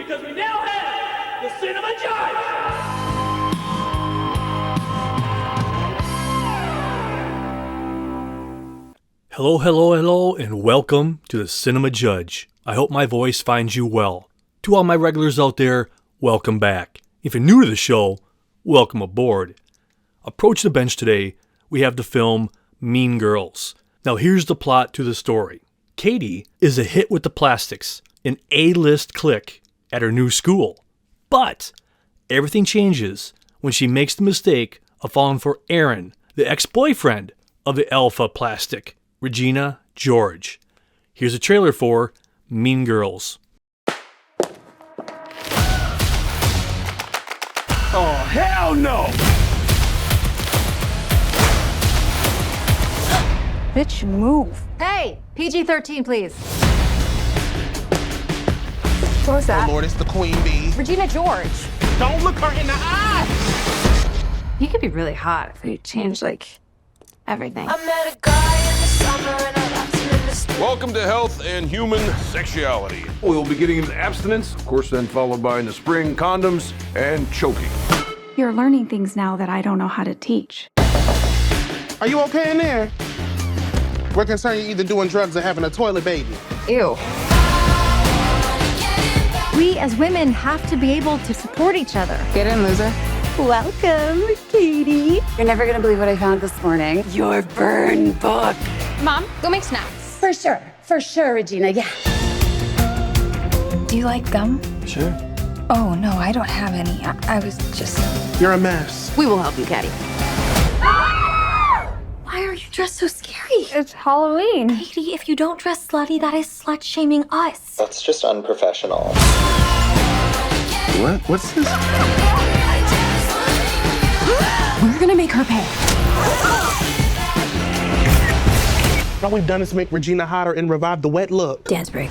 because we now have the Cinema Judge! Hello, hello, hello, and welcome to the Cinema Judge. I hope my voice finds you well. To all my regulars out there, welcome back. If you're new to the show, welcome aboard. Approach the bench today, we have the film Mean Girls. Now here's the plot to the story. Cady is a hit with the plastics, an A-list clique at her new school. But everything changes when she makes the mistake of falling for Aaron, the ex-boyfriend of the alpha plastic, Regina George. Here's a trailer for Mean Girls. Oh, hell no! Bitch, move. Hey, PG-13, please. What was that? Oh Lord, it's the queen bee. Regina George. Don't look her in the eye! You could be really hot if you changed, everything. I met a guy in the summer and I left him in the street. Welcome to Health and Human Sexuality. We'll be getting into abstinence, of course, then followed by in the spring, condoms and choking. You're learning things now that I don't know how to teach. Are you okay in there? We're concerned you're either doing drugs or having a toilet baby. Ew. We as women have to be able to support each other. Get in, loser. Welcome, Cady. You're never gonna believe what I found this morning. Your burn book. Mom, go make snacks. For sure, Regina, yeah. Do you like gum? Sure. Oh, no, I don't have any. I was just... You're a mess. We will help you, Cady. Why are you dressed so scary? It's Halloween. Cady, if you don't dress slutty, that is slut-shaming us. That's just unprofessional. What? What's this? We're gonna make her pay. All we've done is make Regina hotter and revive the wet look. Dance break.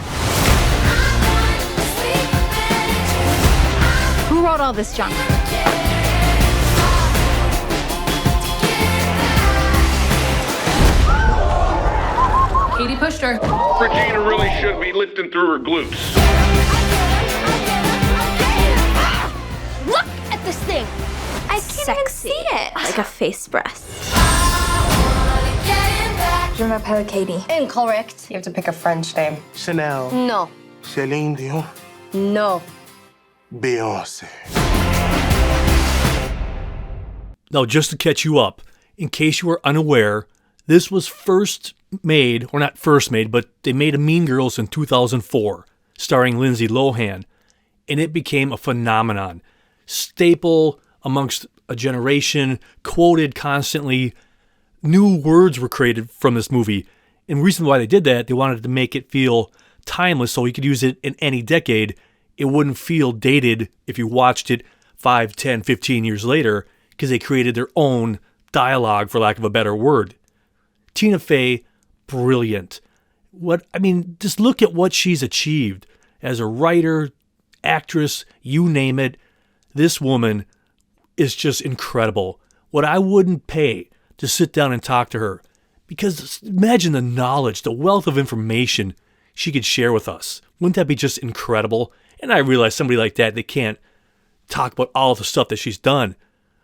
Who wrote all this junk? Cady pushed her. Regina really should be lifting through her glutes. Look at this thing! I can't even see it. Like a face breast. Je m'appelle Cady. Incorrect. You have to pick a French name. Chanel. No. Celine Dion. No. Beyonce. Now just to catch you up, in case you were unaware, this was first made, or not first made, but they made a Mean Girls in 2004, starring Lindsay Lohan, and it became a phenomenon. Staple amongst a generation, quoted constantly. New words were created from this movie. And the reason why they did that, they wanted to make it feel timeless so you could use it in any decade. It wouldn't feel dated if you watched it 5, 10, 15 years later, because they created their own dialogue, for lack of a better word. Tina Fey, brilliant. Just look at what she's achieved as a writer, actress, you name it. This woman is just incredible. What I wouldn't pay to sit down and talk to her, because imagine the knowledge, the wealth of information she could share with us. Wouldn't that be just incredible? And I realize somebody like that, they can't talk about all the stuff that she's done.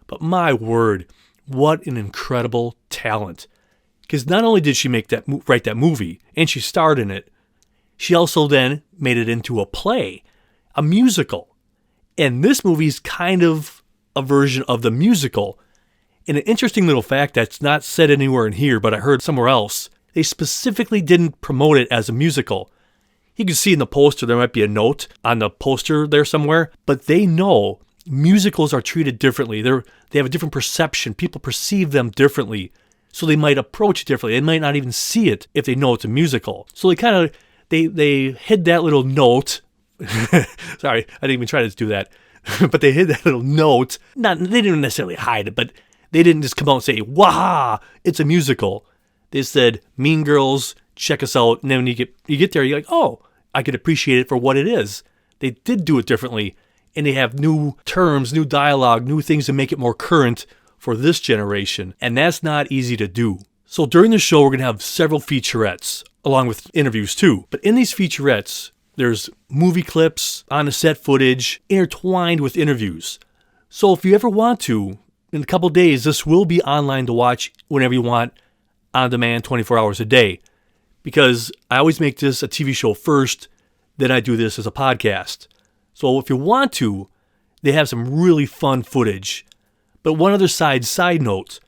But my word, what an incredible talent. Because not only did she write that movie, and she starred in it, she also then made it into a play, a musical. And this movie's kind of a version of the musical. And an interesting little fact that's not said anywhere in here, but I heard somewhere else, they specifically didn't promote it as a musical. You can see in the poster, there might be a note on the poster there somewhere, but they know musicals are treated differently. They have a different perception. People perceive them differently. So they might approach it differently. They might not even see it if they know it's a musical. So they hid that little note. Sorry, I didn't even try to do that. But they hid that little note. They didn't necessarily hide it, but they didn't just come out and say, "Waha, it's a musical." They said, "Mean Girls, check us out." And then when you get there, you're like, "Oh, I could appreciate it for what it is." They did do it differently, and they have new terms, new dialogue, new things to make it more current for this generation, and that's not easy to do. So during the show, we're going to have several featurettes, along with interviews too. But in these featurettes, There's movie clips, on-the-set footage, intertwined with interviews. So if you ever want to, in a couple days, this will be online to watch whenever you want, on demand, 24 hours a day. Because I always make this a TV show first, then I do this as a podcast. So if you want to, they have some really fun footage. But one other side note,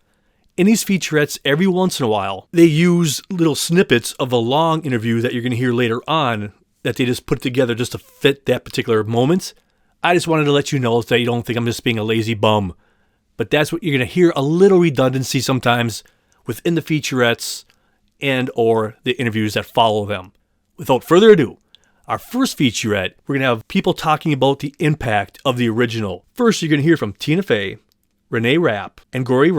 in these featurettes, every once in a while, they use little snippets of a long interview that you're going to hear later on that they just put together just to fit that particular moment. I just wanted to let you know so that you don't think I'm just being a lazy bum. But that's what you're going to hear, a little redundancy sometimes within the featurettes and or the interviews that follow them. Without further ado, our first featurette, we're going to have people talking about the impact of the original. First, you're going to hear from Tina Fey, Renee Rapp, Angourie,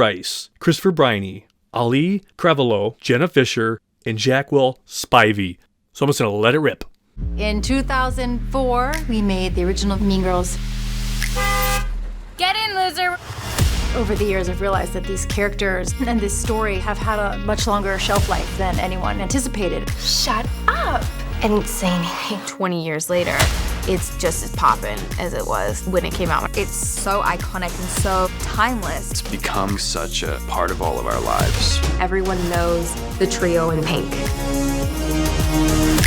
Christopher Briney, Auli'i Cravalho, Jenna Fisher, and Jaquel Spivey. So I'm just going to let it rip. In 2004, we made the original Mean Girls. Get in, loser! Over the years, I've realized that these characters and this story have had a much longer shelf life than anyone anticipated. Shut up! I didn't say anything. 20 years later, it's just as poppin' as it was when it came out. It's so iconic and so timeless. It's become such a part of all of our lives. Everyone knows the trio in pink.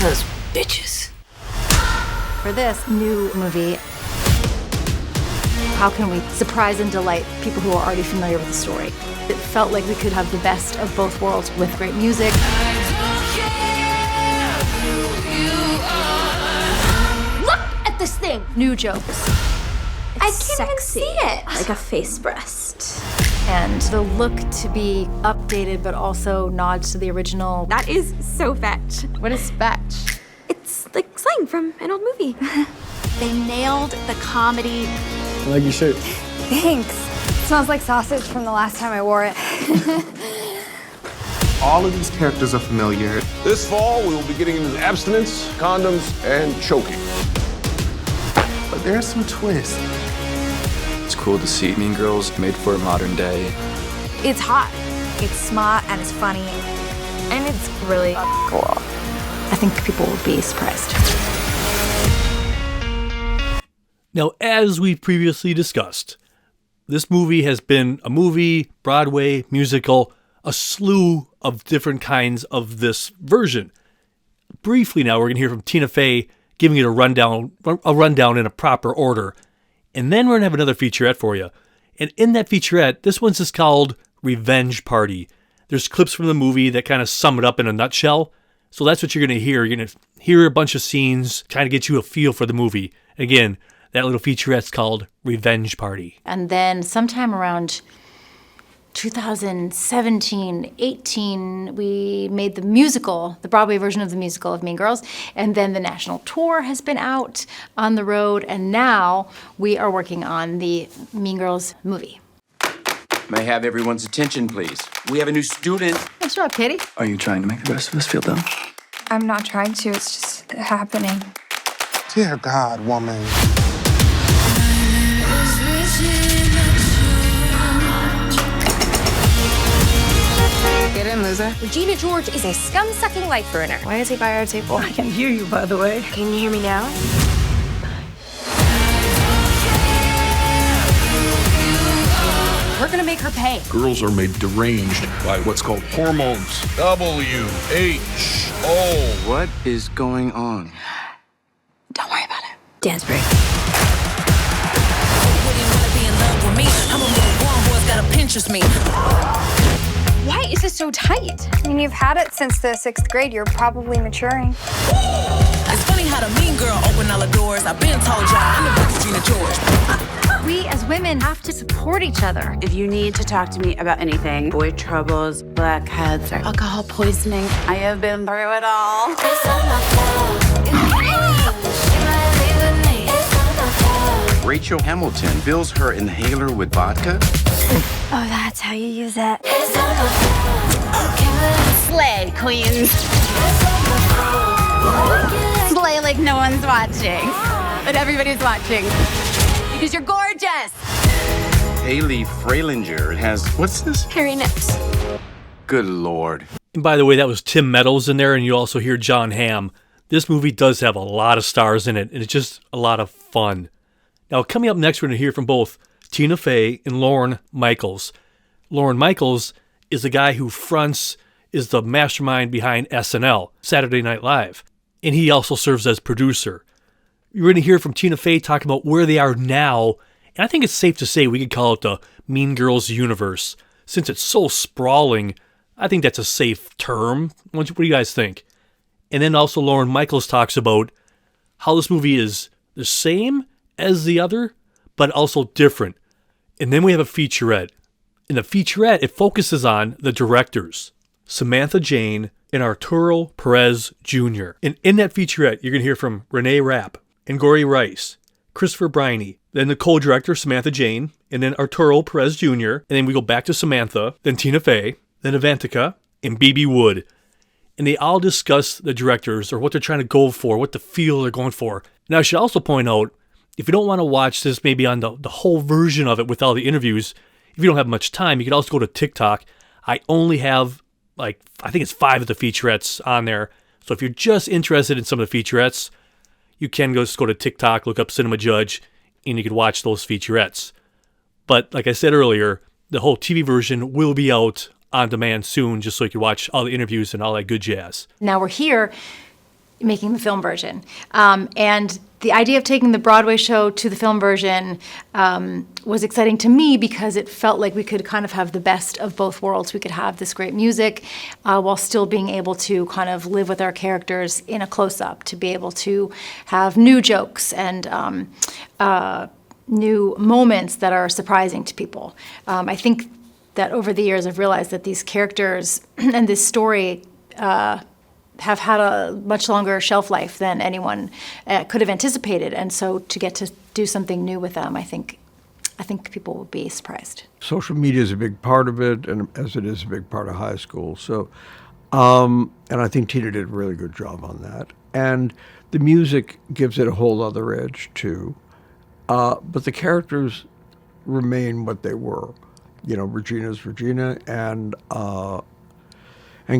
Those bitches. For this new movie, how can we surprise and delight people who are already familiar with the story? It felt like we could have the best of both worlds with great music. Look at this thing! New jokes. I can't even see it. Like a face breast. And the look to be updated, but also nods to the original. That is so fetch. What is fetch? It's like slang from an old movie. They nailed the comedy. I like your shirt. Thanks. It smells like sausage from the last time I wore it. All of these characters are familiar. This fall, we will be getting into abstinence, condoms, and choking. But there's some twists. It's cool to see Mean Girls made for a modern day. It's hot. It's smart and it's funny. And it's really cool. I think people will be surprised. Now, as we previously discussed, this movie has been a movie, Broadway, musical, a slew of different kinds of this version. Briefly now, we're going to hear from Tina Fey giving it a rundown in a proper order. And then we're going to have another featurette for you. And in that featurette, this one's just called Revenge Party. There's clips from the movie that kind of sum it up in a nutshell. So that's what you're going to hear. You're going to hear a bunch of scenes, kind of get you a feel for the movie. Again, that little featurette's called Revenge Party. And then sometime around 2017, 18, we made the musical, the Broadway version of the musical of Mean Girls. And then the national tour has been out on the road. And now we are working on the Mean Girls movie. May I have everyone's attention, please? We have a new student. What's up, Cady? Are you trying to make the rest of us feel dumb? I'm not trying to, it's just happening. Dear God, woman. Get in, loser. Regina George is a scum-sucking life ruiner. Why is he by our table? I can hear you, by the way. Can you hear me now? We're gonna make her pay. Girls are made deranged by what's called hormones. WHO. What is going on? Don't worry about it. Dance break. Why is this so tight? I mean, you've had it since the 6th grade. You're probably maturing. It's funny how the mean girl opened all the doors. I've been told y'all I'm the best Regina George. We as women have to support each other. If you need to talk to me about anything, boy troubles, blackheads, or alcohol poisoning, I have been through it all. Rachel Hamilton fills her inhaler with vodka. Oh, that's how you use it. Slay, queens. Slay like no one's watching. But everybody's watching. Because you're gorgeous. Haley Freilinger has, what's this? Hairy nips. Good Lord. And by the way, that was Tim Meadows in there, and you also hear John Hamm. This movie does have a lot of stars in it, and it's just a lot of fun. Now, coming up next, we're going to hear from both Tina Fey and Lorne Michaels. Lorne Michaels is the guy who is the mastermind behind SNL, Saturday Night Live, and he also serves as producer. You're going to hear from Tina Fey talking about where they are now, and I think it's safe to say we could call it the Mean Girls universe. Since it's so sprawling, I think that's a safe term. What do you guys think? And then also Lorne Michaels talks about how this movie is the same as the other, but also different. And then we have a featurette. In the featurette, it focuses on the directors, Samantha Jaynee and Arturo Perez Jr. And in that featurette, you're going to hear from Renee Rapp, Angourie Rice, Christopher Briney, then the co-director, Samantha Jaynee, and then Arturo Perez Jr., and then we go back to Samantha, then Tina Fey, then Avantika, and Bebe Wood. And they all discuss the directors or what they're trying to go for, what the feel they're going for. Now, I should also point out, if you don't want to watch this maybe on the whole version of it with all the interviews, if you don't have much time, you can also go to TikTok. I only have, I think it's 5 of the featurettes on there. So if you're just interested in some of the featurettes, you can just go to TikTok, look up Cinema Judge, and you can watch those featurettes. But like I said earlier, the whole TV version will be out on demand soon, just so you can watch all the interviews and all that good jazz. Now we're here making the film version. And the idea of taking the Broadway show to the film version was exciting to me because it felt like we could kind of have the best of both worlds. We could have this great music while still being able to kind of live with our characters in a close-up, to be able to have new jokes and new moments that are surprising to people. I think that over the years I've realized that these characters and this story have had a much longer shelf life than anyone could have anticipated. And so to get to do something new with them, I think people will be surprised. Social media is a big part of it, and as it is a big part of high school. So, and I think Tina did a really good job on that. And the music gives it a whole other edge too. But the characters remain what they were. You know, Regina's Regina, and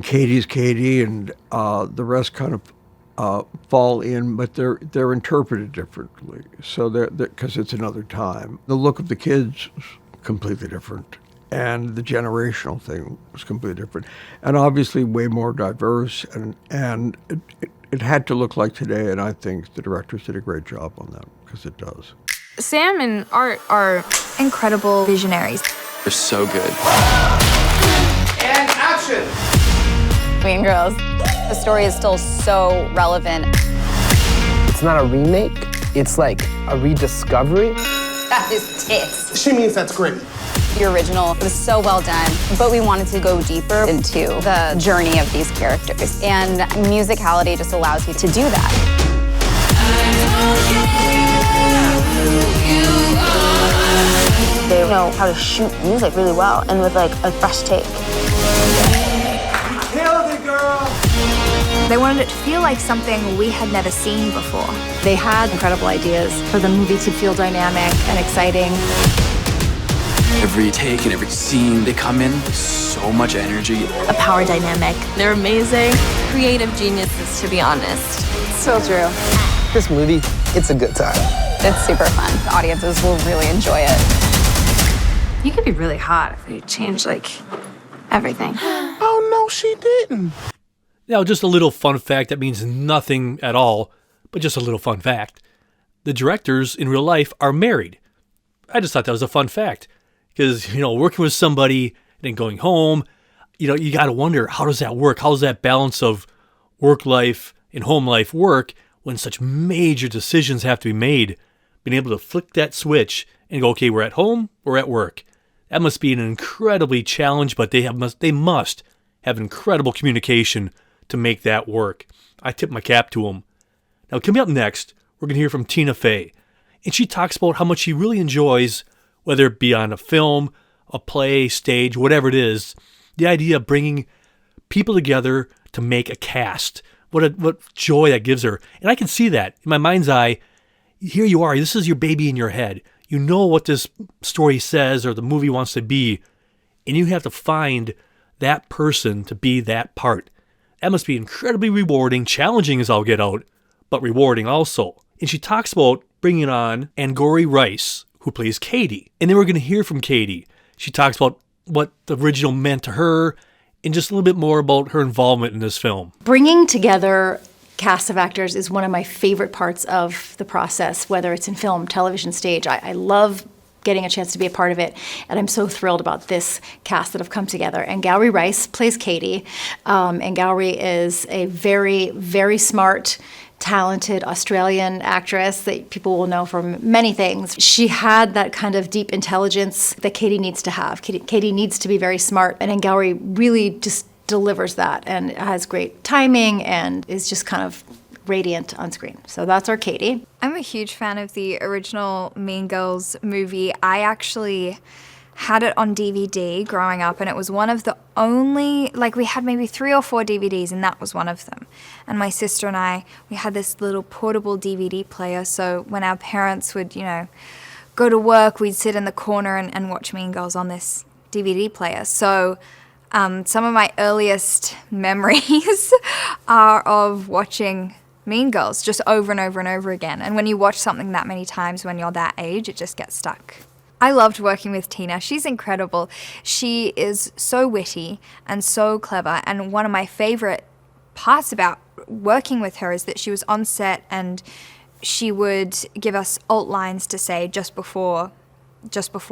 Cady's Cady, and the rest kind of fall in, but they're interpreted differently. So because it's another time. The look of the kids was completely different, and the generational thing was completely different, and obviously way more diverse. And it had to look like today, and I think the directors did a great job on that because it does. Sam and Art are incredible visionaries. They're so good. And action! Mean Girls. The story is still so relevant. It's not a remake, it's like a rediscovery. That is tits. She means that's gritty. The original was so well done, but we wanted to go deeper into the journey of these characters. And musicality just allows you to do that. They know how to shoot music really well and with like a fresh take. Killed it, girl! They wanted it to feel like something we had never seen before. They had incredible ideas for the movie to feel dynamic and exciting. Every take and every scene, they come in with so much energy. A power dynamic. They're amazing. Creative geniuses, to be honest. So true. This movie, it's a good time. It's super fun. The audiences will really enjoy it. You could be really hot if you changed, everything. Oh, no, she didn't. Now, just a little fun fact that means nothing at all, but just a little fun fact. The directors in real life are married. I just thought that was a fun fact. Because, working with somebody and then going home, you got to wonder, how does that work? How does that balance of work life and home life work when such major decisions have to be made? Being able to flick that switch and go, okay, we're at home, we're at work. That must be an incredibly challenge, but they must have incredible communication to make that work. I tip my cap to them. Now, coming up next, we're going to hear from Tina Fey. And she talks about how much she really enjoys, whether it be on a film, a play, stage, whatever it is, the idea of bringing people together to make a cast. What joy that gives her. And I can see that in my mind's eye. Here you are. This is your baby in your head. You know what this story says or the movie wants to be. And you have to find that person to be that part. That must be incredibly rewarding, challenging as all get out, but rewarding also. And she talks about bringing on Angourie Rice, who plays Cady. And then we're going to hear from Cady. She talks about what the original meant to her and just a little bit more about her involvement in this film. Bringing together cast of actors is one of my favorite parts of the process, whether it's in film, television, stage. I love getting a chance to be a part of it, and I'm so thrilled about this cast that have come together. And Angourie Rice plays Cady. Angourie is a very, very smart, talented Australian actress that people will know from many things. She had that kind of deep intelligence that Cady needs to have. Cady needs to be very smart, and Angourie really just delivers that and has great timing and is just kind of radiant on screen. So that's our Cady. I'm a huge fan of the original Mean Girls movie. I actually had it on DVD growing up, and it was one of the only, like, we had maybe 3 or 4 DVDs, and that was one of them. And my sister and I, we had this little portable DVD player, so when our parents would, go to work, we'd sit in the corner and watch Mean Girls on this DVD player. So some of my earliest memories are of watching Mean Girls just over and over and over again. And when you watch something that many times when you're that age, it just gets stuck. I loved working with Tina. She's incredible. She is so witty and so clever. And one of my favorite parts about working with her is that she was on set and she would give us alt lines to say just before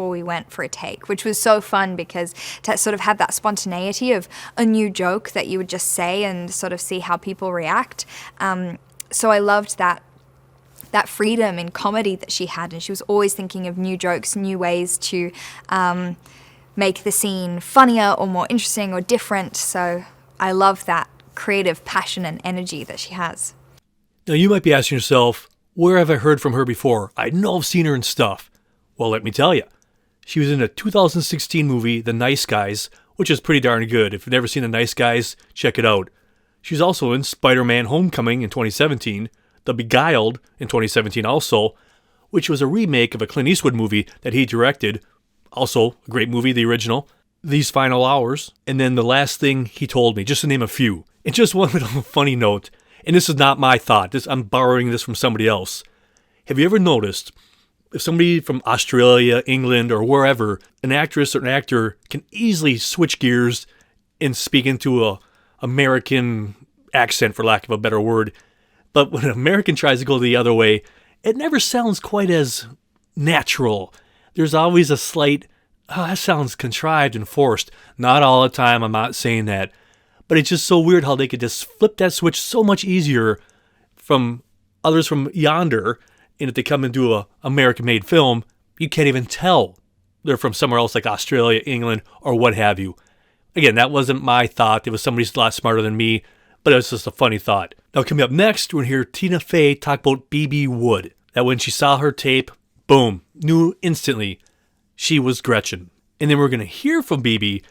we went for a take, which was so fun because to sort of have that spontaneity of a new joke that you would just say and sort of see how people react. So I loved that freedom in comedy that she had, and she was always thinking of new jokes, new ways to make the scene funnier or more interesting or different. So I love that creative passion and energy that she has. Now you might be asking yourself, where have I heard from her before? I know I've seen her in stuff. Well, let me tell you. She was in a 2016 movie, The Nice Guys, which is pretty darn good. If you've never seen The Nice Guys, check it out. She's also in Spider-Man Homecoming in 2017, The Beguiled in 2017 also, which was a remake of a Clint Eastwood movie that he directed. Also, a great movie, the original. These Final Hours, and then The Last Thing He Told Me, just to name a few. And just one little funny note, and this is not my thought, I'm borrowing this from somebody else. Have you ever noticed, if somebody from Australia, England, or wherever, an actress or an actor can easily switch gears and speak into a American accent, for lack of a better word, but when an American tries to go the other way, it never sounds quite as natural. There's always a slight, that sounds contrived and forced. Not all the time, I'm not saying that. But it's just so weird how they could just flip that switch so much easier from others from yonder. And if they come into a American-made film, you can't even tell they're from somewhere else like Australia, England, or what have you. Again, that wasn't my thought. It was somebody a lot smarter than me, but it was just a funny thought. Now, coming up next, we're going to hear Tina Fey talk about Bebe Wood. That when she saw her tape, boom, knew instantly she was Gretchen. And then we're going to hear from Bebe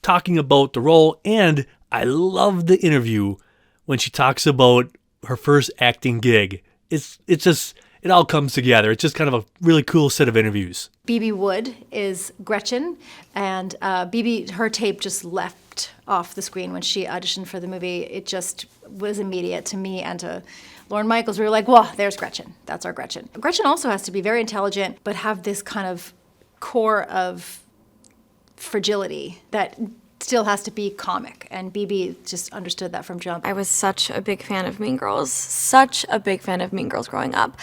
talking about the role, and I love the interview when she talks about her first acting gig. It's just, it all comes together. It's just kind of a really cool set of interviews. Bebe Wood is Gretchen, and Bebe, her tape just leapt off the screen when she auditioned for the movie. It just was immediate to me and to Lorne Michaels. We were like, whoa, there's Gretchen. That's our Gretchen. Gretchen also has to be very intelligent, but have this kind of core of fragility that still has to be comic, and Bebe just understood that from jump. I was such a big fan of Mean Girls, growing up.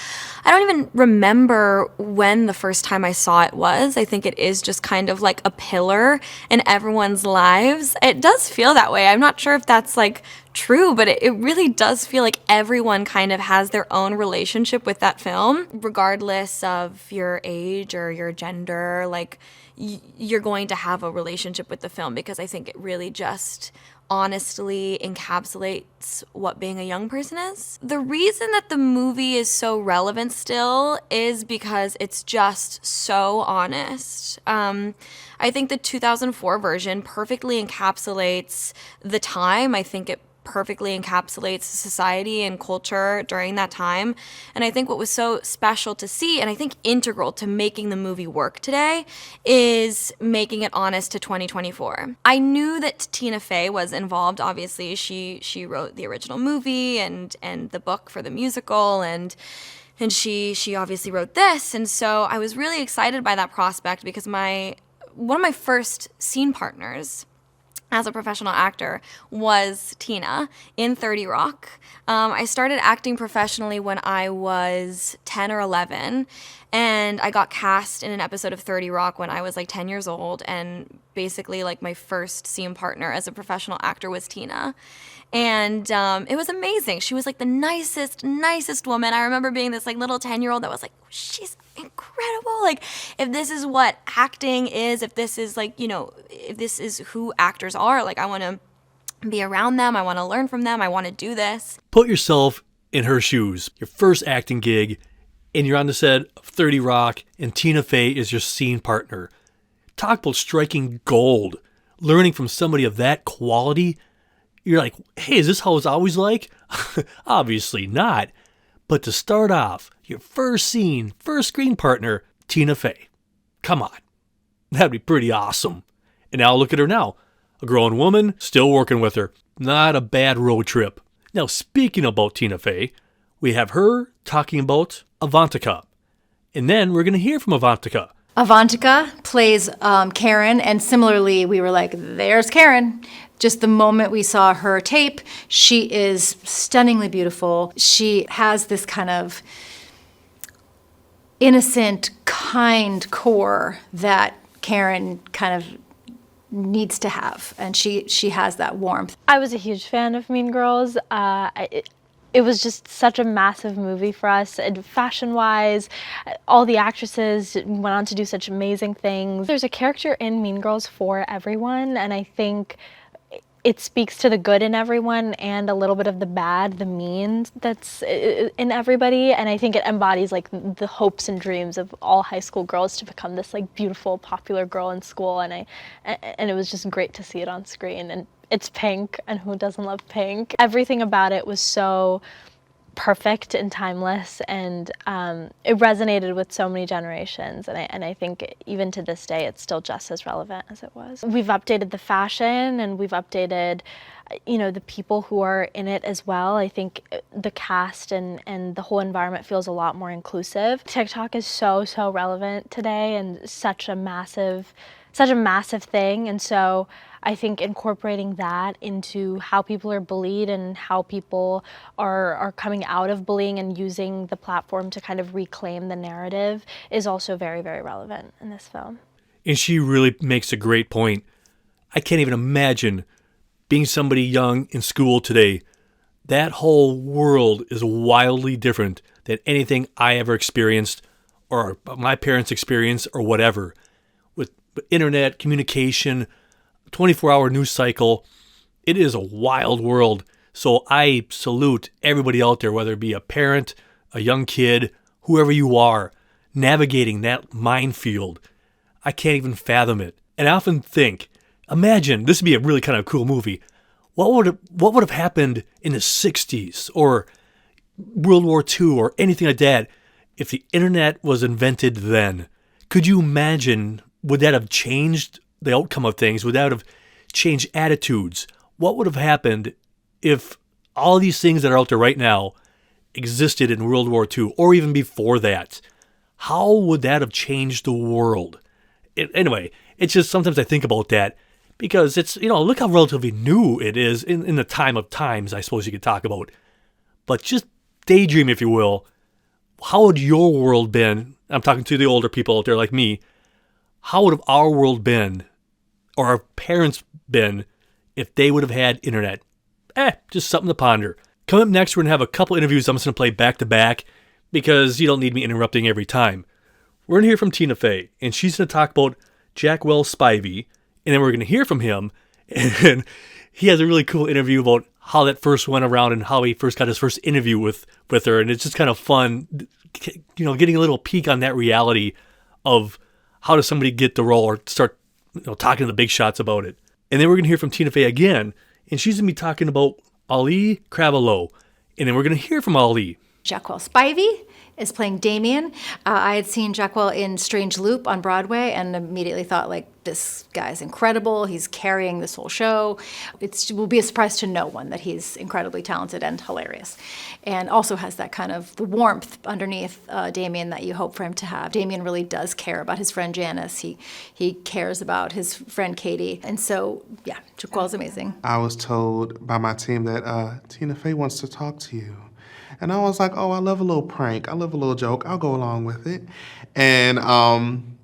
I don't even remember when the first time I saw it was. I think it is just kind of like a pillar in everyone's lives. It does feel that way. I'm not sure if that's like true, but it really does feel like everyone kind of has their own relationship with that film, regardless of your age or your gender. Like, you're going to have a relationship with the film because I think it really just honestly encapsulates what being a young person is. The reason that the movie is so relevant still is because it's just so honest. I think the 2004 version perfectly encapsulates the time. I think it perfectly encapsulates society and culture during that time. And I think what was so special to see, and I think integral to making the movie work today, is making it honest to 2024. I knew that Tina Fey was involved. Obviously, she wrote the original movie and the book for the musical, and she obviously wrote this. And so I was really excited by that prospect because one of my first scene partners as a professional actor was Tina in 30 Rock. I started acting professionally when I was 10 or 11, and I got cast in an episode of 30 Rock when I was like 10 years old, and basically like my first scene partner as a professional actor was Tina. And it was amazing. She was like the nicest woman. I remember being this like little 10-year-old that was like, she's incredible. Like, if this is what acting is, if this is like, you know, if this is who actors are, like I want to be around them. I want to learn from them. I want to do this. Put yourself in her shoes. Your first acting gig, and you're on the set of 30 Rock, and Tina Fey is your scene partner. Talk about striking gold. Learning from somebody of that quality. You're like, hey, is this how it's always like? Obviously not. But to start off, your first scene, first screen partner, Tina Fey. Come on. That'd be pretty awesome. And now look at her now. A grown woman, still working with her. Not a bad road trip. Now, speaking about Tina Fey, we have her talking about Avantika. And then we're going to hear from Avantika. Avantika plays Karen, and similarly, we were like, there's Karen. Just the moment we saw her tape, she is stunningly beautiful. She has this kind of innocent, kind core that Karen kind of needs to have, and she has that warmth. I was a huge fan of Mean Girls. It was just such a massive movie for us, and fashion-wise, all the actresses went on to do such amazing things. There's a character in Mean Girls for everyone, and I think it speaks to the good in everyone and a little bit of the bad, the mean that's in everybody. And I think it embodies like the hopes and dreams of all high school girls to become this like beautiful, popular girl in school. And it was just great to see it on screen. And it's pink, and who doesn't love pink? Everything about it was so perfect and timeless, and it resonated with so many generations, and I think even to this day it's still just as relevant as it was. We've updated the fashion, and we've updated, you know, the people who are in it as well. I think the cast and the whole environment feels a lot more inclusive. TikTok is so relevant today, and such a massive thing, and so I think incorporating that into how people are bullied and how people are coming out of bullying and using the platform to kind of reclaim the narrative is also very relevant in this film. And she really makes a great point. I can't even imagine being somebody young in school today. That whole world is wildly different than anything I ever experienced or my parents experienced or whatever. With internet, communication, 24-hour news cycle, it is a wild world. So I salute everybody out there, whether it be a parent, a young kid, whoever you are, navigating that minefield. I can't even fathom it. And I often think, imagine, this would be a really kind of cool movie. What would have happened in the 60s or World War II or anything like that if the internet was invented then? Could you imagine, would that have changed the outcome of things? Would that have changed attitudes? What would have happened if all these things that are out there right now existed in World War II or even before that? How would that have changed the world? Anyway, it's just sometimes I think about that because it's, you know, look how relatively new it is in the time of times, I suppose you could talk about. But just daydream, if you will. How would your world been? I'm talking to the older people out there like me. How would have our world been, or our parents been, if they would have had internet? Just something to ponder. Coming up next, we're going to have a couple interviews I'm just going to play back to back because you don't need me interrupting every time. We're going to hear from Tina Fey, and she's going to talk about Jaquel Spivey, and then we're going to hear from him, and he has a really cool interview about how that first went around and how he first got his first interview with her, and it's just kind of fun, you know, getting a little peek on that reality of how does somebody get the role or start, you know, talking to the big shots about it. And then we're going to hear from Tina Fey again, and she's going to be talking about Auli'i Cravalho. And then we're going to hear from Auli'i. Jaquel Spivey is playing Damien. I had seen Jaquel in Strange Loop on Broadway and immediately thought, like, this guy's incredible. He's carrying this whole show. It will be a surprise to no one that he's incredibly talented and hilarious. And also has that kind of the warmth underneath Damien that you hope for him to have. Damien really does care about his friend Janice. He cares about his friend Cady. And so, yeah, Jaquel's amazing. I was told by my team that Tina Fey wants to talk to you. And I was like, oh, I love a little prank. I love a little joke. I'll go along with it. And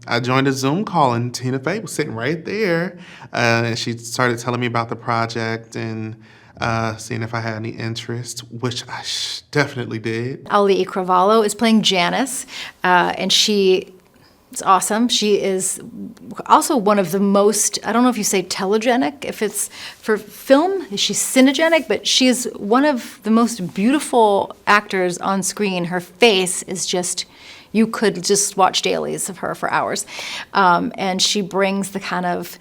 I joined a Zoom call, and Tina Fey was sitting right there. And she started telling me about the project and seeing if I had any interest, which I definitely did. Auli'i Cravalho is playing Janice, and she is awesome. She is also one of the most, I don't know if you say telegenic, if it's for film, she's cinegenic, but she is one of the most beautiful actors on screen. Her face is just, you could just watch dailies of her for hours. And she brings the kind of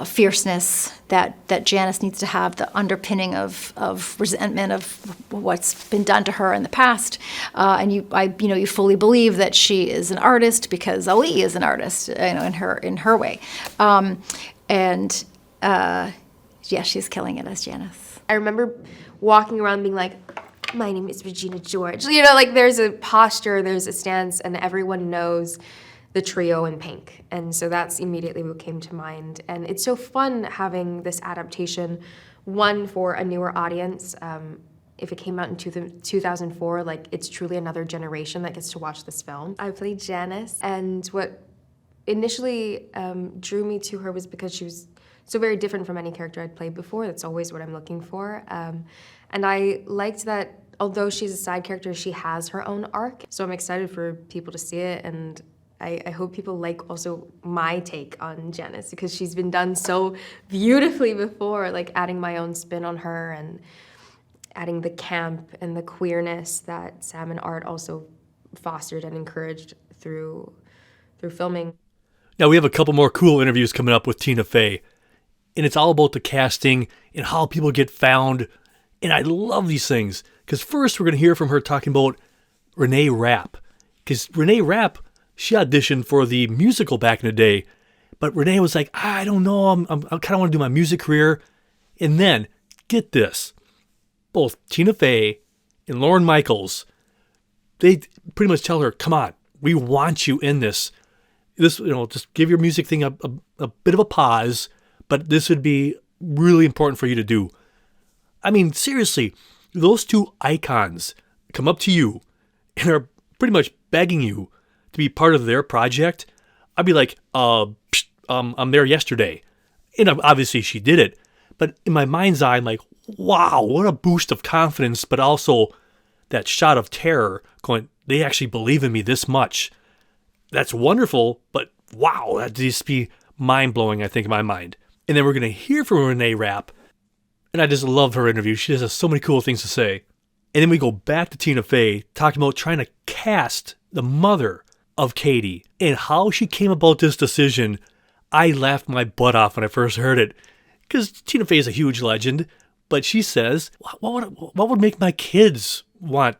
fierceness that Janice needs to have, the underpinning of resentment of what's been done to her in the past, and you fully believe that she is an artist because Auli'i is an artist, in her way, yeah, she's killing it as Janice. I remember walking around being like, my name is Regina George. Like there's a posture, there's a stance, and everyone knows the trio in pink. And so that's immediately what came to mind. And it's so fun having this adaptation, one, for a newer audience. If it came out in 2004, like, it's truly another generation that gets to watch this film. I played Janice, and what initially drew me to her was because she was so very different from any character I'd played before. That's always what I'm looking for. And I liked that although she's a side character, she has her own arc. So I'm excited for people to see it, and I hope people like also my take on Janice, because she's been done so beautifully before, like adding my own spin on her and adding the camp and the queerness that Sam and Art also fostered and encouraged through filming. Now we have a couple more cool interviews coming up with Tina Fey, and it's all about the casting and how people get found, and I love these things, because first we're going to hear from her talking about Renee Rapp, because Renee Rapp, she auditioned for the musical back in the day, but Renee was like, I don't know, I kind of want to do my music career. And then, get this, both Tina Fey and Lorne Michaels, they pretty much tell her, come on, we want you in this. Just give your music thing a bit of a pause, but this would be really important for you to do. I mean, seriously, those two icons come up to you and are pretty much begging you to be part of their project. I'd be like, I'm there yesterday. And obviously she did it. But in my mind's eye, I'm like, wow, what a boost of confidence, but also that shot of terror going, they actually believe in me this much. That's wonderful, but wow, that'd just be mind-blowing, I think, in my mind. And then we're going to hear from Renee Rapp, and I just love her interview. She has so many cool things to say. And then we go back to Tina Fey, talking about trying to cast the mother of Cady and how she came about this decision. I laughed my butt off when I first heard it, because Tina Fey is a huge legend, but she says, what would make my kids want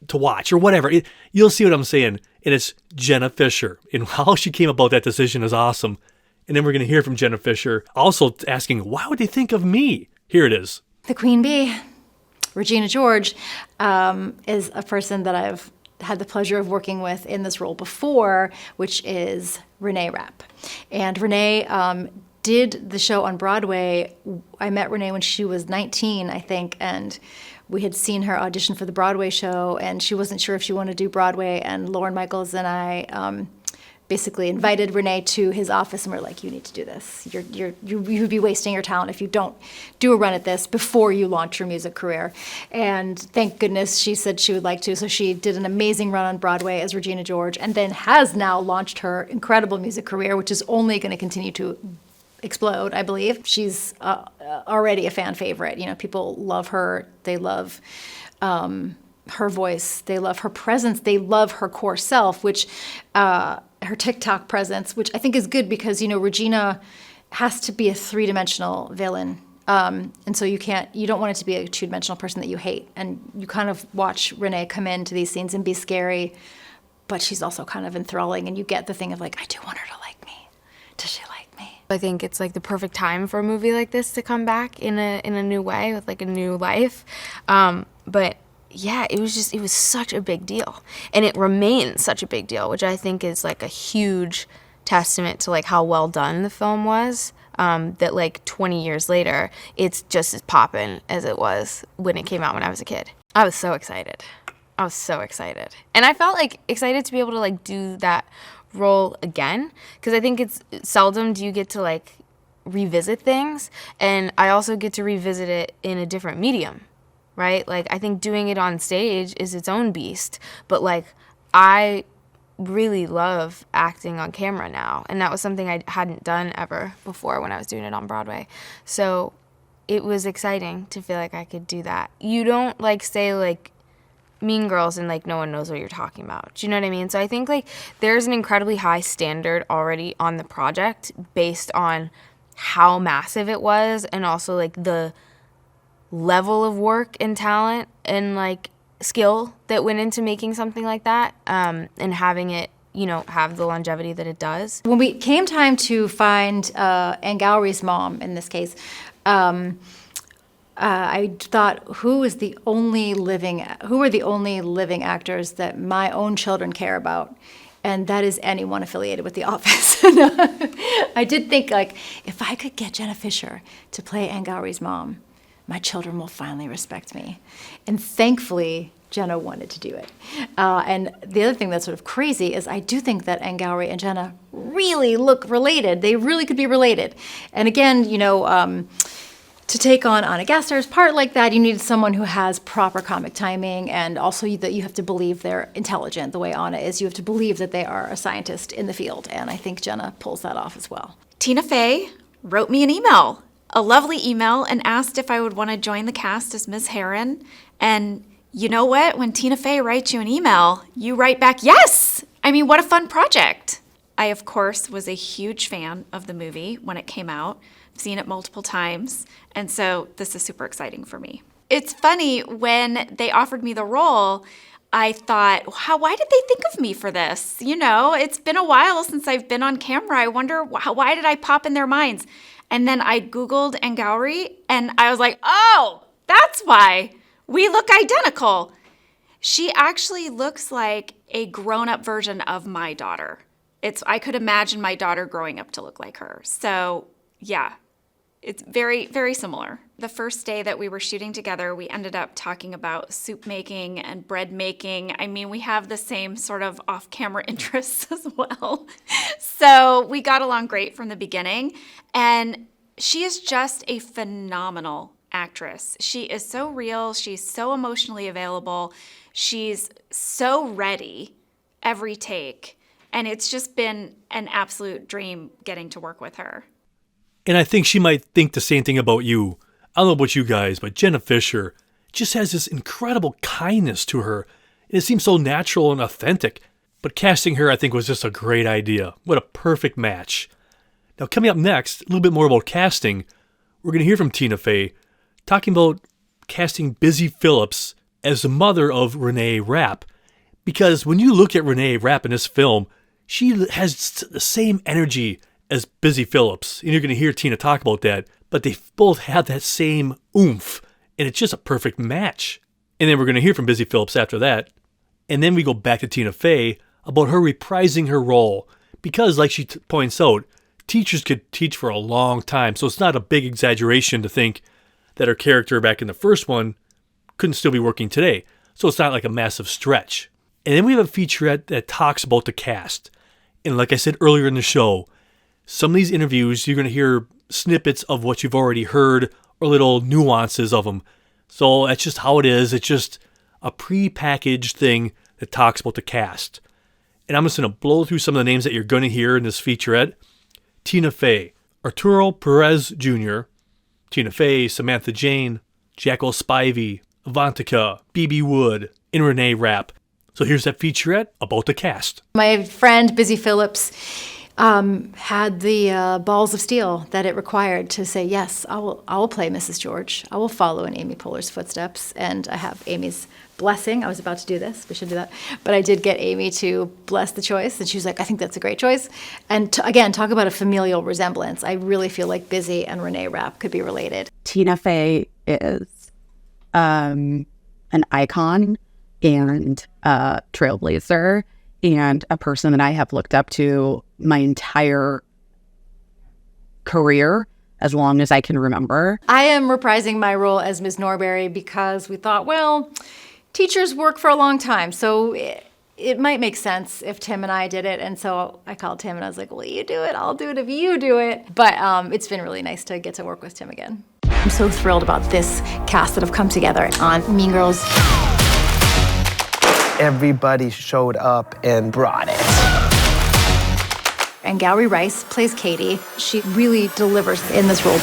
to watch or whatever? You'll see what I'm saying. And it's Jenna Fischer, and how she came about that decision is awesome. And then we're going to hear from Jenna Fischer, also asking, why would they think of me? Here it is. The Queen Bee, Regina George, is a person that I've had the pleasure of working with in this role before, which is Renee Rapp. And Renee did the show on Broadway. I met Renee when she was 19, I think, and we had seen her audition for the Broadway show, and she wasn't sure if she wanted to do Broadway, and Lorne Michaels and I basically invited Renee to his office, and we're like, you need to do this. You'd be wasting your talent if you don't do a run at this before you launch your music career. And thank goodness she said she would like to, so she did an amazing run on Broadway as Regina George, and then has now launched her incredible music career, which is only going to continue to explode, I believe. She's already a fan favorite. People love her. They love her voice. They love her presence. They love her core self, which her TikTok presence, which I think is good because, Regina has to be a three-dimensional villain And so you don't want it to be a two-dimensional person that you hate. And you kind of watch Renee come into these scenes and be scary, but she's also kind of enthralling, and you get the thing of like, I do want her to like me. Does she like me? I think it's like the perfect time for a movie like this to come back in a new way with like a new life. But yeah, it was such a big deal, and it remains such a big deal, which I think is like a huge testament to like how well done the film was. That like 20 years later, it's just as poppin' as it was when it came out when I was a kid. I was so excited. And I felt like excited to be able to like do that role again, because I think it's seldom do you get to like revisit things, and I also get to revisit it in a different medium, right? Like I think doing it on stage is its own beast, but like I really love acting on camera now, and that was something I hadn't done ever before when I was doing it on Broadway. So it was exciting to feel like I could do that. You don't like say like Mean Girls and like no one knows what you're talking about. Do you know what I mean? So I think like there's an incredibly high standard already on the project based on how massive it was, and also like the level of work and talent and like skill that went into making something like that, and having it, you know, have the longevity that it does. When we came time to find Angourie's mom in this case, I thought, who are the only living actors that my own children care about? And that is anyone affiliated with The Office. I did think, like, if I could get Jenna Fischer to play Angourie's mom, my children will finally respect me. And thankfully, Jenna wanted to do it. And the other thing that's sort of crazy is I do think that Angourie and Jenna really look related. They really could be related. And again, you know, to take on Anna Gasser's part like that, you need someone who has proper comic timing, and also that you have to believe they're intelligent the way Anna is. You have to believe that they are a scientist in the field, and I think Jenna pulls that off as well. Tina Fey wrote me an email, a lovely email, and asked if I would want to join the cast as Ms. Heron. And you know what? When Tina Fey writes you an email, you write back, yes! I mean, what a fun project. I, of course, was a huge fan of the movie when it came out. I've seen it multiple times, and so this is super exciting for me. It's funny, when they offered me the role, I thought, why did they think of me for this? You know, it's been a while since I've been on camera. I wonder, why did I pop in their minds? And then I Googled Angourie, and I was like, oh, that's why. We look identical. She actually looks like a grown-up version of my daughter. I could imagine my daughter growing up to look like her. So, yeah. It's very, very similar. The first day that we were shooting together, we ended up talking about soup making and bread making. I mean, we have the same sort of off-camera interests as well. So we got along great from the beginning. And she is just a phenomenal actress. She is so real. She's so emotionally available. She's so ready every take. And it's just been an absolute dream getting to work with her. And I think she might think the same thing about you. I don't know about you guys, but Jenna Fischer just has this incredible kindness to her. It seems so natural and authentic. But casting her, I think, was just a great idea. What a perfect match. Now, coming up next, a little bit more about casting. We're going to hear from Tina Fey talking about casting Busy Phillips as the mother of Renee Rapp. Because when you look at Renee Rapp in this film, she has the same energy as Busy Phillips. And you're going to hear Tina talk about that. But they both have that same oomph. And it's just a perfect match. And then we're going to hear from Busy Phillips after that. And then we go back to Tina Fey about her reprising her role. Because, like she points out, teachers could teach for a long time. So it's not a big exaggeration to think that her character back in the first one couldn't still be working today. So it's not like a massive stretch. And then we have a featurette that talks about the cast. And like I said earlier in the show, some of these interviews, you're going to hear snippets of what you've already heard or little nuances of them. So that's just how it is. It's just a pre-packaged thing that talks about the cast. And I'm just going to blow through some of the names that you're going to hear in this featurette. Tina Fey, Arturo Perez Jr., Tina Fey, Samantha Jane, Jaquel Spivey, Avantika, Bebe Wood, and Renee Rapp. So here's that featurette about the cast. My friend, Busy Phillips, had the balls of steel that it required to say, yes, I will play Mrs. George. I will follow in Amy Poehler's footsteps. And I have Amy's blessing. I was about to do this. We should do that. But I did get Amy to bless the choice. And she was like, I think that's a great choice. And again, talk about a familial resemblance. I really feel like Busy and Renee Rapp could be related. Tina Fey is an icon and a trailblazer and a person that I have looked up to my entire career as long as I can remember. I am reprising my role as Ms. Norbury because we thought, well, teachers work for a long time, so it might make sense if Tim and I did it. And so I called Tim and I was like, well, you do it, I'll do it if you do it. But it's been really nice to get to work with Tim again. I'm so thrilled about this cast that have come together on Mean Girls. Everybody showed up and brought it. Angourie plays Cady. She really delivers in this role.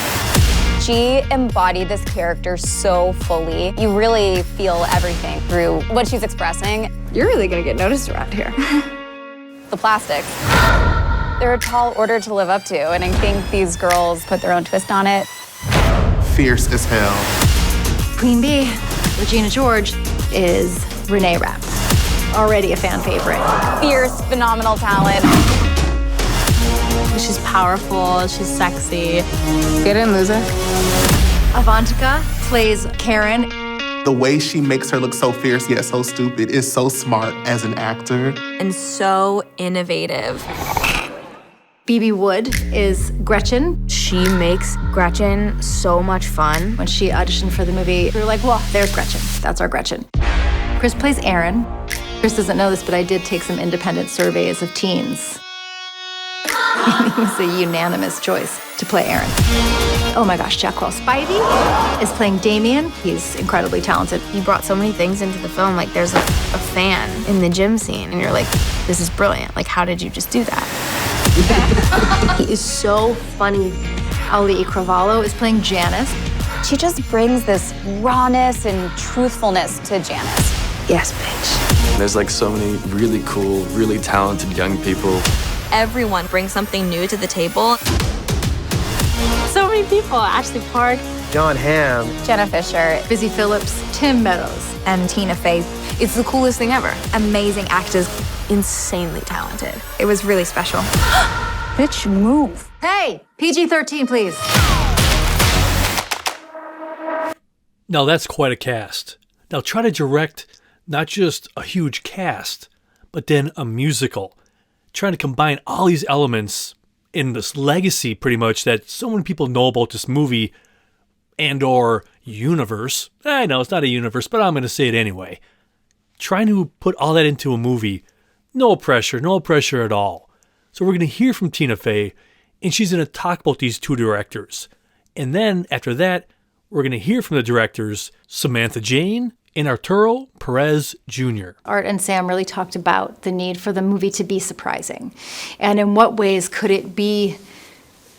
She embodied this character so fully. You really feel everything through what she's expressing. You're really gonna get noticed around here. The plastics. They're a tall order to live up to, and I think these girls put their own twist on it. Fierce as hell. Queen Bee, Regina George, is Renee Rapp. Already a fan favorite. Fierce, phenomenal talent. She's powerful, she's sexy. Get in, loser. Avantika plays Karen. The way she makes her look so fierce yet so stupid is so smart as an actor. And so innovative. Bebe Wood is Gretchen. She makes Gretchen so much fun. When she auditioned for the movie, we were like, well, there's Gretchen. That's our Gretchen. Chris plays Aaron. Chris doesn't know this, but I did take some independent surveys of teens. It was a unanimous choice to play Aaron. Oh my gosh, Jaquel Spivey is playing Damien. He's incredibly talented. He brought so many things into the film. Like there's a fan in the gym scene and you're like, this is brilliant. Like, how did you just do that? He is so funny. Auli'i Cravalho is playing Janice. She just brings this rawness and truthfulness to Janice. Yes, bitch. There's like so many really cool, really talented young people. Everyone brings something new to the table. So many people, Ashley Park. John Hamm. Jenna Fisher. Busy Phillips. Tim Meadows. And Tina Fey. It's the coolest thing ever. Amazing actors. Insanely talented. It was really special. Bitch, move. Hey, PG-13, please. Now that's quite a cast. Now try to direct not just a huge cast, but then a musical. Trying to combine all these elements in this legacy, pretty much, that so many people know about this movie and or universe. I know it's not a universe, but I'm going to say it anyway. Trying to put all that into a movie, no pressure at all. So we're going to hear from Tina Fey, and she's going to talk about these two directors. And then after that, we're going to hear from the directors, Samantha Jane and Arturo Perez Jr. Art and Sam really talked about the need for the movie to be surprising. And in what ways could it be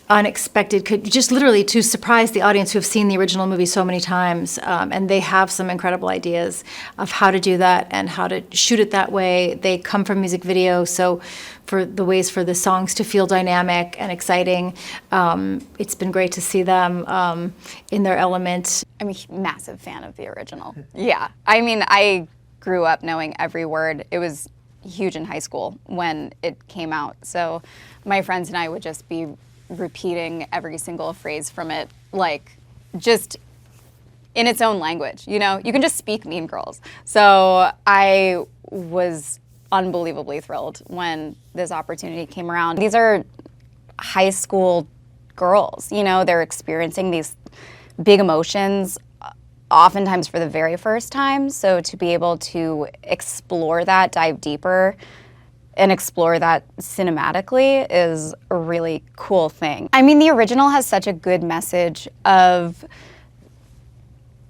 unexpected, could just literally to surprise the audience who have seen the original movie so many times. And they have some incredible ideas of how to do that and how to shoot it that way. They come from music video, so for the ways for the songs to feel dynamic and exciting, it's been great to see them in their element. I'm a massive fan of the original. Yeah, I mean, I grew up knowing every word. It was huge in high school when it came out. So my friends and I would just be repeating every single phrase from it, like just in its own language, you know? You can just speak Mean Girls. So I was unbelievably thrilled when this opportunity came around. These are high school girls, you know? They're experiencing these big emotions oftentimes for the very first time. So to be able to explore that, dive deeper, and explore that cinematically is a really cool thing. I mean, the original has such a good message of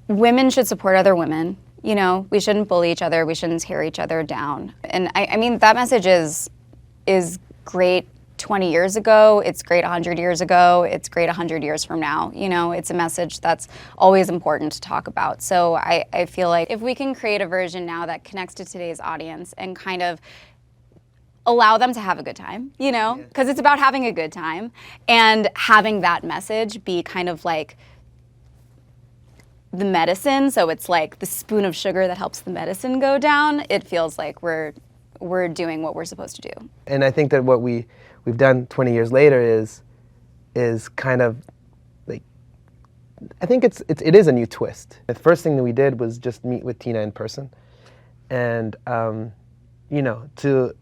women should support other women. You know, we shouldn't bully each other. We shouldn't tear each other down. And I mean, that message is great 20 years ago. It's great 100 years ago. It's great 100 years from now. You know, it's a message that's always important to talk about. So I feel like if we can create a version now that connects to today's audience and kind of allow them to have a good time, you know, because it's about having a good time and having that message be kind of like the medicine. So it's like the spoon of sugar that helps the medicine go down. It feels like we're doing what we're supposed to do. And I think that what we've done 20 years later is kind of like, I think it is a new twist. The first thing that we did was just meet with Tina in person, and you know, to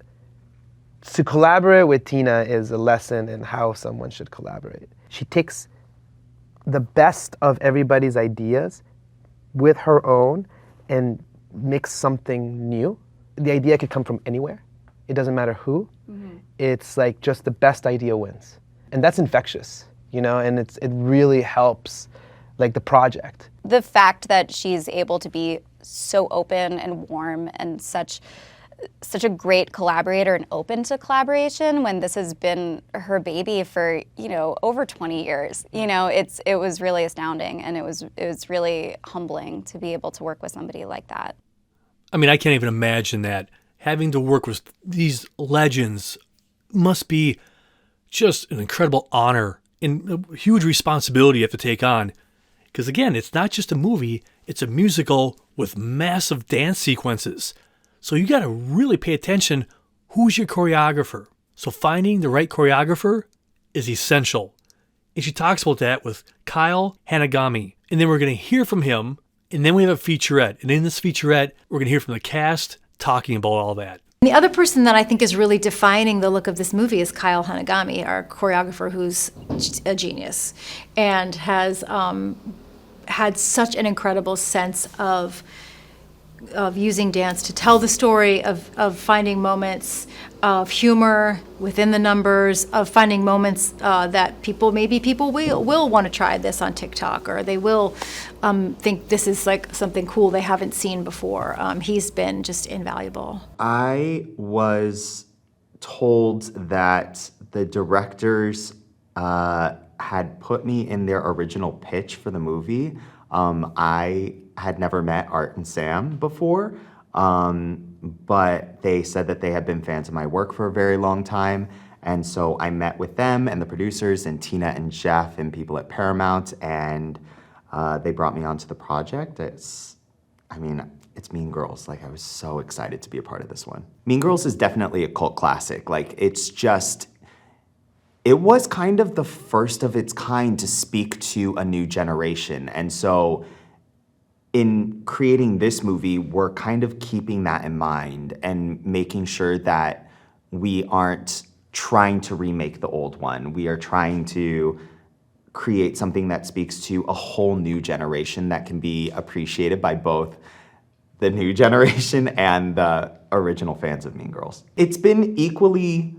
collaborate with Tina is a lesson in how someone should collaborate. She takes the best of everybody's ideas with her own and makes something new. The idea could come from anywhere. It doesn't matter who. Mm-hmm. It's like just the best idea wins. And that's infectious, you know, and it really helps like the project. The fact that she's able to be so open and warm and such a great collaborator and open to collaboration when this has been her baby for, you know, over 20 years. You know, it was really astounding, and it was really humbling to be able to work with somebody like that. I mean, I can't even imagine that. Having to work with these legends must be just an incredible honor and a huge responsibility you have to take on. Because again, it's not just a movie, it's a musical with massive dance sequences. So you got to really pay attention who's your choreographer. So finding the right choreographer is essential. And she talks about that with Kyle Hanagami. And then we're going to hear from him, and then we have a featurette. And in this featurette, we're going to hear from the cast talking about all that. The other person that I think is really defining the look of this movie is Kyle Hanagami, our choreographer, who's a genius and has had such an incredible sense of using dance to tell the story, of finding moments of humor within the numbers, of finding moments that people will want to try this on TikTok, or they will think this is like something cool they haven't seen before. He's been just invaluable. I was told that the directors had put me in their original pitch for the movie. I had never met Art and Sam before, but they said that they had been fans of my work for a very long time. And so I met with them and the producers and Tina and Jeff and people at Paramount, and they brought me onto the project. It's Mean Girls. Like, I was so excited to be a part of this one. Mean Girls is definitely a cult classic. Like, it was kind of the first of its kind to speak to a new generation. And so in creating this movie, we're kind of keeping that in mind and making sure that we aren't trying to remake the old one. We are trying to create something that speaks to a whole new generation that can be appreciated by both the new generation and the original fans of Mean Girls. It's been equally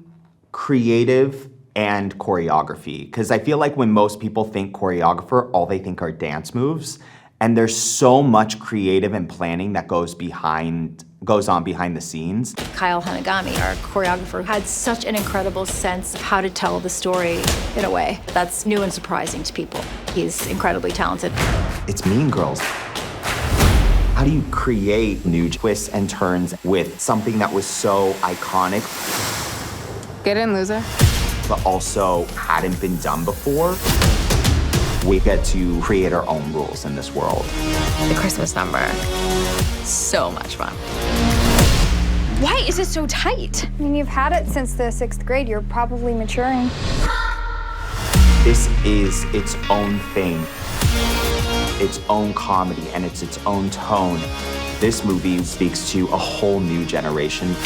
creative and choreography, because I feel like when most people think choreographer, all they think are dance moves. And there's so much creative and planning that goes on behind the scenes. Kyle Hanagami, our choreographer, had such an incredible sense of how to tell the story in a way that's new and surprising to people. He's incredibly talented. It's Mean Girls. How do you create new twists and turns with something that was so iconic? Get in, loser. But also hadn't been done before? We get to create our own rules in this world. The Christmas number. So much fun. Why is it so tight? I mean, you've had it since the 6th grade. You're probably maturing. This is its own thing, its own comedy, and it's its own tone. This movie speaks to a whole new generation,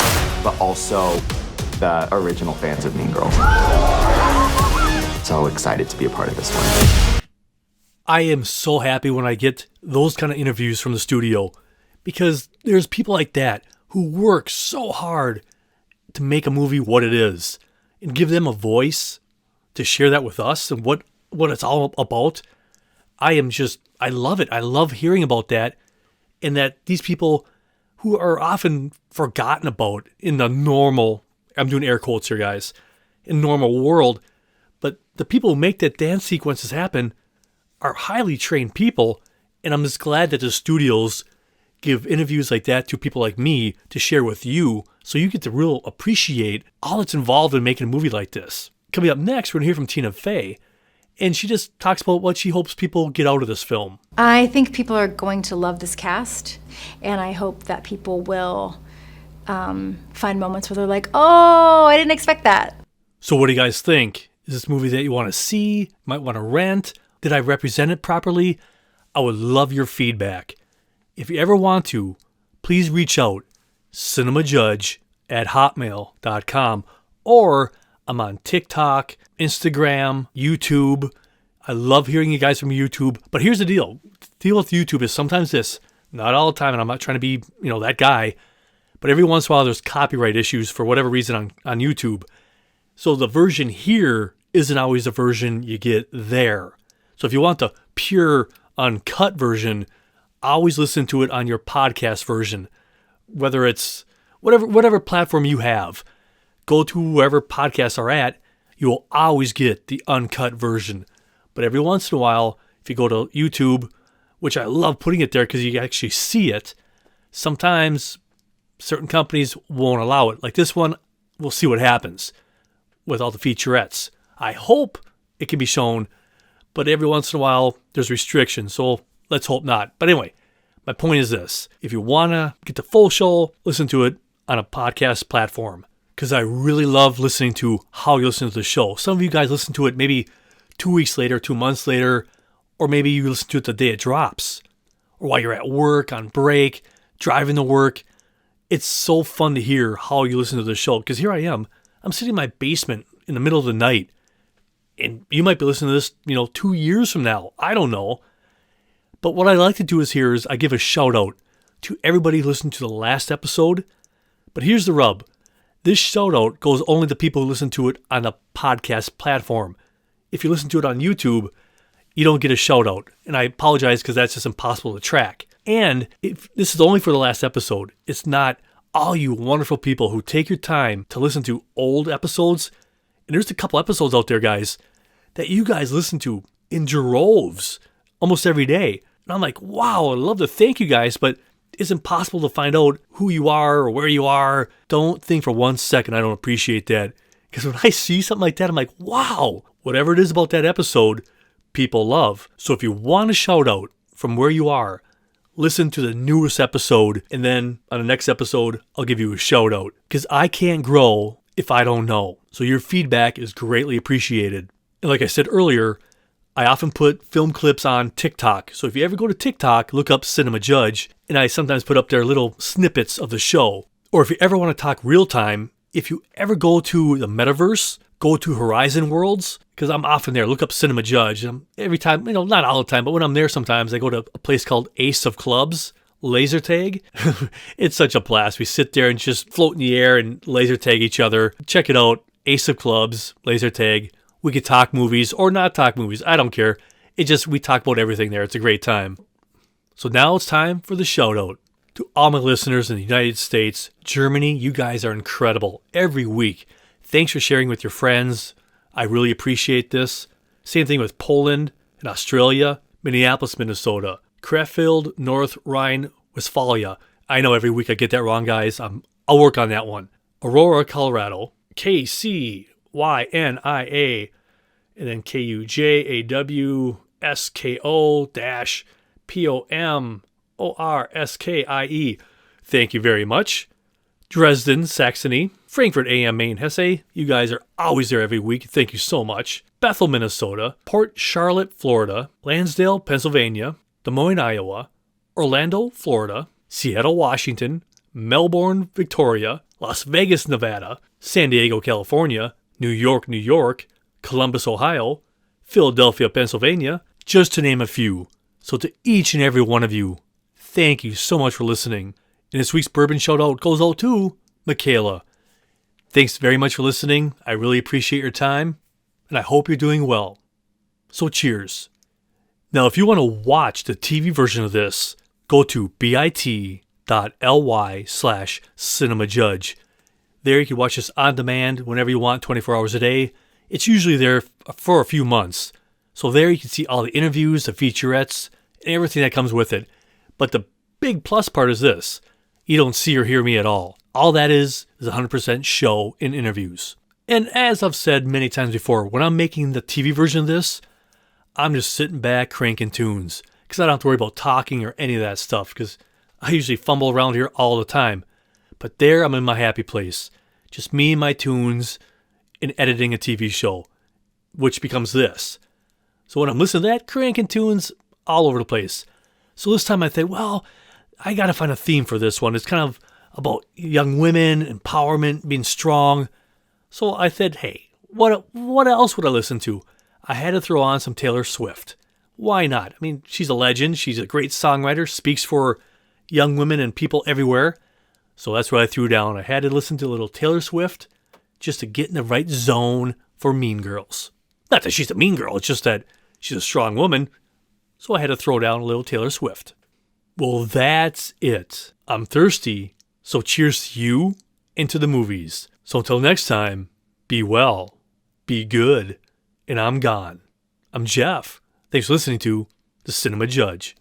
but also the original fans of Mean Girls. So excited to be a part of this one. I am so happy when I get those kind of interviews from the studio, because there's people like that who work so hard to make a movie what it is, and give them a voice to share that with us and what it's all about. I love it. I love hearing about that, and that these people who are often forgotten about in the normal, I'm doing air quotes here, guys, in normal world, but the people who make that dance sequences happen are highly trained people, and I'm just glad that the studios give interviews like that to people like me to share with you so you get to real appreciate all that's involved in making a movie like this. Coming up next, we're going to hear from Tina Fey, and she just talks about what she hopes people get out of this film. I think people are going to love this cast, and I hope that people will find moments where they're like, oh, I didn't expect that. So what do you guys think? Is this a movie that you want to see? Might want to rent? Did I represent it properly? I would love your feedback. If you ever want to, please reach out, cinemajudge@hotmail.com, or I'm on TikTok, Instagram, YouTube. I love hearing you guys from YouTube. But here's the deal. The deal with YouTube is sometimes this, not all the time, and I'm not trying to be, that guy, but every once in a while there's copyright issues for whatever reason on YouTube. So the version here isn't always the version you get there. So if you want the pure, uncut version, always listen to it on your podcast version. Whether it's whatever platform you have, go to wherever podcasts are at, you will always get the uncut version. But every once in a while, if you go to YouTube, which I love putting it there because you actually see it, sometimes certain companies won't allow it. Like this one, we'll see what happens with all the featurettes. I hope it can be shown, but every once in a while, there's restrictions, so let's hope not. But anyway, my point is this. If you want to get the full show, listen to it on a podcast platform, because I really love listening to how you listen to the show. Some of you guys listen to it maybe 2 weeks later, 2 months later, or maybe you listen to it the day it drops, or while you're at work, on break, driving to work. It's so fun to hear how you listen to the show, because here I am. I'm sitting in my basement in the middle of the night, and you might be listening to this, 2 years from now. I don't know. But what I like to do is I give a shout out to everybody who listened to the last episode. But here's the rub. This shout out goes only to people who listen to it on a podcast platform. If you listen to it on YouTube, you don't get a shout out. And I apologize because that's just impossible to track. And if this is only for the last episode, it's not all you wonderful people who take your time to listen to old episodes. And there's a couple episodes out there, guys, that you guys listen to in droves almost every day. And I'm like, wow, I'd love to thank you guys, but it's impossible to find out who you are or where you are. Don't think for 1 second I don't appreciate that. Because when I see something like that, I'm like, wow, whatever it is about that episode, people love. So if you want a shout out from where you are, listen to the newest episode, and then on the next episode, I'll give you a shout out. Because I can't grow if I don't know. So your feedback is greatly appreciated. And like I said earlier, I often put film clips on TikTok. So if you ever go to TikTok, look up Cinema Judge, and I sometimes put up there little snippets of the show. Or if you ever want to talk real time, if you ever go to the metaverse, go to Horizon Worlds, because I'm often there. Look up Cinema Judge. Every time, not all the time, but when I'm there sometimes, I go to a place called Ace of Clubs, laser tag. It's such a blast. We sit there and just float in the air and laser tag each other. Check it out. Ace of Clubs, laser tag. We could talk movies or not talk movies. I don't care. We talk about everything there. It's a great time. So now it's time for the shout out. To all my listeners in the United States, Germany, you guys are incredible every week. Thanks for sharing with your friends. I really appreciate this. Same thing with Poland and Australia, Minneapolis, Minnesota, Krefeld, North Rhine-Westphalia. I know every week I get that wrong, guys. I'll work on that one. Aurora, Colorado, KCYNIA, and then KUJAWSKO-POMORSKIE. Thank you very much. Dresden, Saxony, Frankfurt AM, Maine, Hesse. You guys are always there every week. Thank you so much. Bethel, Minnesota, Port Charlotte, Florida, Lansdale, Pennsylvania, Des Moines, Iowa, Orlando, Florida, Seattle, Washington, Melbourne, Victoria, Las Vegas, Nevada, San Diego, California, New York, New York, Columbus, Ohio, Philadelphia, Pennsylvania, just to name a few. So to each and every one of you, thank you so much for listening. And this week's bourbon shout out goes out to Michaela. Thanks very much for listening. I really appreciate your time, and I hope you're doing well. So cheers. Now, if you want to watch the TV version of this, go to bit.ly/cinemajudge. There you can watch this on demand whenever you want, 24 hours a day. It's usually there for a few months. So there you can see all the interviews, the featurettes, and everything that comes with it. But the big plus part is this. You don't see or hear me at all. All that is 100% show in interviews. And as I've said many times before, when I'm making the TV version of this, I'm just sitting back cranking tunes because I don't have to worry about talking or any of that stuff because I usually fumble around here all the time. But there I'm in my happy place. Just me and my tunes and editing a TV show, which becomes this. So when I'm listening to that, cranking tunes all over the place. So this time I think, well, I got to find a theme for this one. It's kind of about young women, empowerment, being strong. So I said, hey, what else would I listen to? I had to throw on some Taylor Swift. Why not? I mean, she's a legend. She's a great songwriter, speaks for young women and people everywhere. So that's what I threw down. I had to listen to a little Taylor Swift just to get in the right zone for Mean Girls. Not that she's a mean girl, it's just that she's a strong woman. So I had to throw down a little Taylor Swift. Well, that's it. I'm thirsty, so cheers to you and to the movies. So until next time, be well, be good, and I'm gone. I'm Jeff. Thanks for listening to The Cinema Judge.